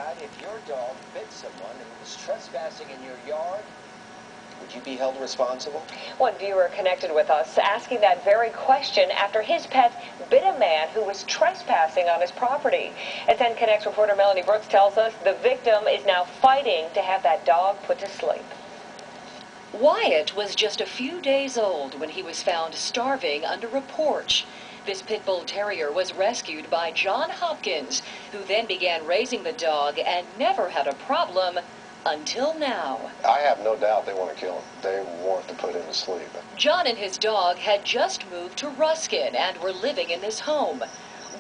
that, if your dog bit someone and was trespassing in your yard, would you be held responsible? One viewer connected with us asking that very question after his pet bit a man who was trespassing on his property. As 10 Connects reporter Melanie Brooks tells us, the victim is now fighting to have that dog put to sleep. Wyatt was just a few days old when he was found starving under a porch. This pit bull terrier was rescued by Jon Hopkins, who then began raising the dog and never had a problem until now. I have no doubt they want to kill him. They want to put him to sleep. Jon and his dog had just moved to Ruskin and were living in this home.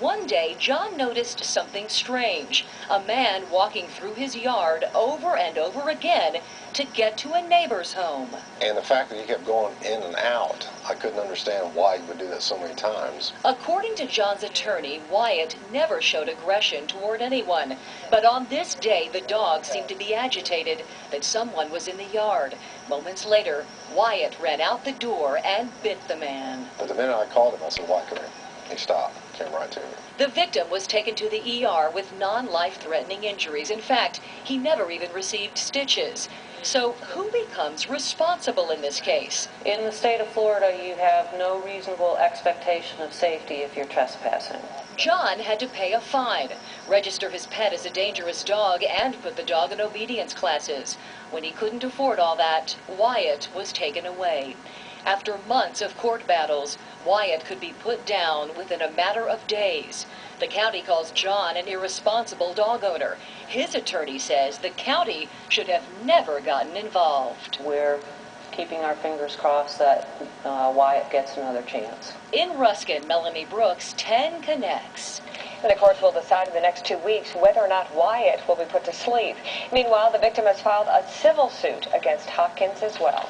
One day, Jon noticed something strange. A man walking through his yard over and over again to get to a neighbor's home. And the fact that he kept going in and out, I couldn't understand why he would do that so many times. According to Jon's attorney, Wyatt never showed aggression toward anyone. But on this day, the dog seemed to be agitated that someone was in the yard. Moments later, Wyatt ran out the door and bit the man. But the minute I called him, I said, "Why, come here." He stopped, came right to me. The victim was taken to the ER with non-life-threatening injuries. In fact, he never even received stitches. So who becomes responsible in this case? In the state of Florida, you have no reasonable expectation of safety if you're trespassing. Jon had to pay a fine, register his pet as a dangerous dog, and put the dog in obedience classes. When he couldn't afford all that, Wyatt was taken away. After months of court battles, Wyatt could be put down within a matter of days. The county calls Jon an irresponsible dog owner. His attorney says the county should have never gotten involved. We're keeping our fingers crossed that Wyatt gets another chance. In Ruskin, Melanie Brooks, 10 Connects. And of course, we'll decide in the next 2 weeks whether or not Wyatt will be put to sleep. Meanwhile, the victim has filed a civil suit against Hopkins as well.